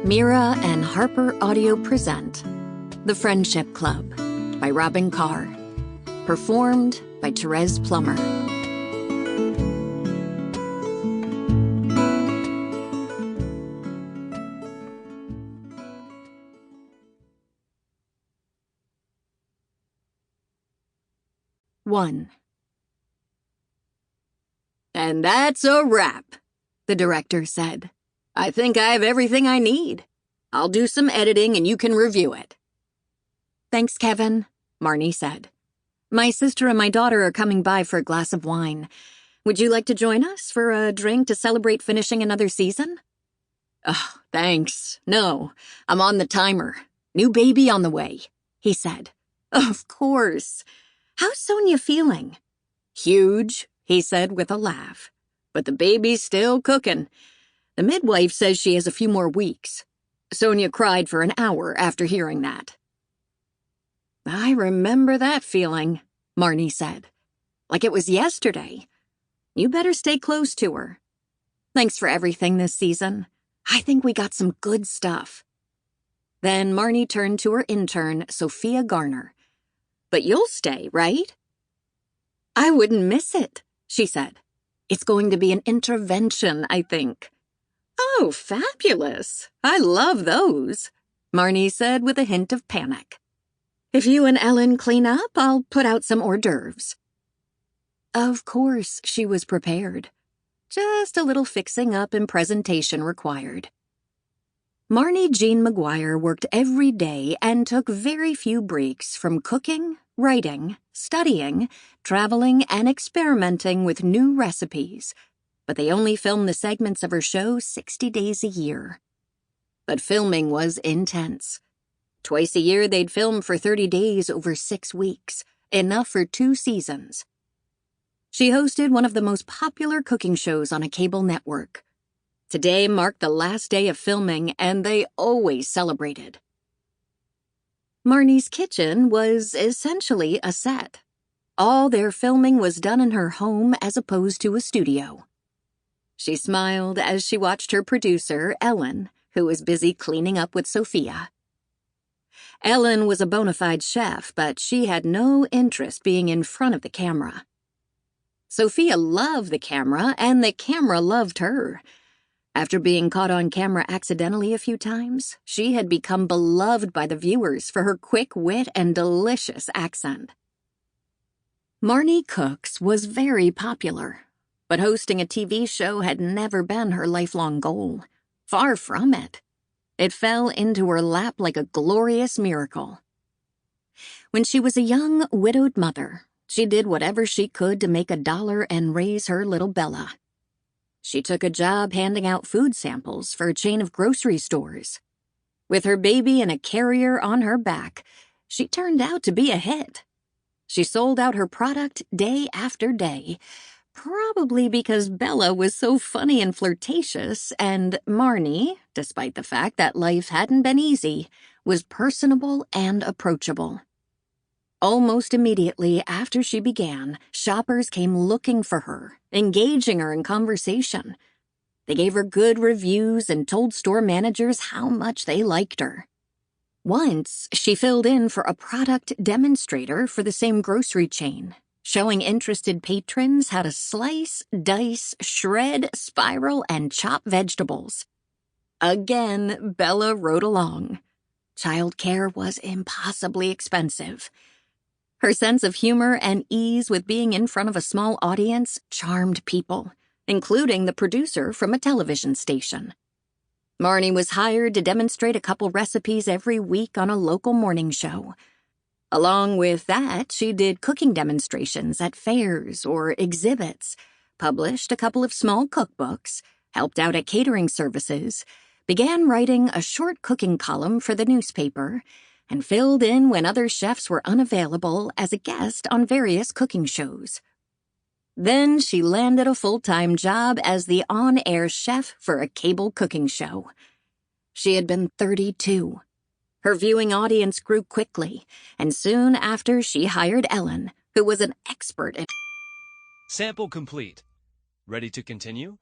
Mira and HarlequinAudio present The Friendship Club by Robyn Carr, performed by Thérèse Plummer. One. "And that's a wrap," the director said. "I think I have everything I need. I'll do some editing and you can review it." "Thanks, Kevin," Marni said. "My sister and my daughter are coming by for a glass of wine. Would you like to join us for a drink to celebrate finishing another season?" "Oh, thanks. No, I'm on the timer. New baby on the way," he said. "Of course. How's Sonia feeling?" "Huge," he said with a laugh. "But the baby's still cooking. The midwife says she has a few more weeks." Sonia cried for an hour after hearing that. "I remember that feeling," Marni said. "Like it was yesterday. You better stay close to her. Thanks for everything this season. I think we got some good stuff." Then Marni turned to her intern, Sophia Garner. "But you'll stay, right?" "I wouldn't miss it," she said. "It's going to be an intervention, I think." "Oh, fabulous. I love those," Marni said with a hint of panic. "If you and Ellen clean up, I'll put out some hors d'oeuvres." Of course, she was prepared. Just a little fixing up and presentation required. Marni Jean McGuire worked every day and took very few breaks from cooking, writing, studying, traveling, and experimenting with new recipes. But they only filmed the segments of her show 60 days a year. But filming was intense. Twice a year they'd film for 30 days over 6 weeks, enough for 2 seasons. She hosted one of the most popular cooking shows on a cable network. Today marked the last day of filming, and they always celebrated. Marni's kitchen was essentially a set. All their filming was done in her home as opposed to a studio. She smiled as she watched her producer, Ellen, who was busy cleaning up with Sophia. Ellen was a bona fide chef, but she had no interest being in front of the camera. Sophia loved the camera, and the camera loved her. After being caught on camera accidentally a few times, she had become beloved by the viewers for her quick wit and delicious accent. Marni Cooks was very popular. But hosting a TV show had never been her lifelong goal. Far from it. It fell into her lap like a glorious miracle. When she was a young, widowed mother, she did whatever she could to make $1 and raise her little Bella. She took a job handing out food samples for a chain of grocery stores. With her baby and a carrier on her back, she turned out to be a hit. She sold out her product day after day, probably because Bella was so funny and flirtatious, and Marni, despite the fact that life hadn't been easy, was personable and approachable. Almost immediately after she began, shoppers came looking for her, engaging her in conversation. They gave her good reviews and told store managers how much they liked her. Once, she filled in for a product demonstrator for the same grocery chain, showing interested patrons how to slice, dice, shred, spiral, and chop vegetables. Again, Bella rode along. Childcare was impossibly expensive. Her sense of humor and ease with being in front of a small audience charmed people, including the producer from a television station. Marni was hired to demonstrate a couple recipes every week on a local morning show. Along with that, she did cooking demonstrations at fairs or exhibits, published a couple of small cookbooks, helped out at catering services, began writing a short cooking column for the newspaper, and filled in when other chefs were unavailable as a guest on various cooking shows. Then she landed a full-time job as the on-air chef for a cable cooking show. She had been 32. Her viewing audience grew quickly, and soon after she hired Ellen, who was an expert in... Sample complete. Ready to continue?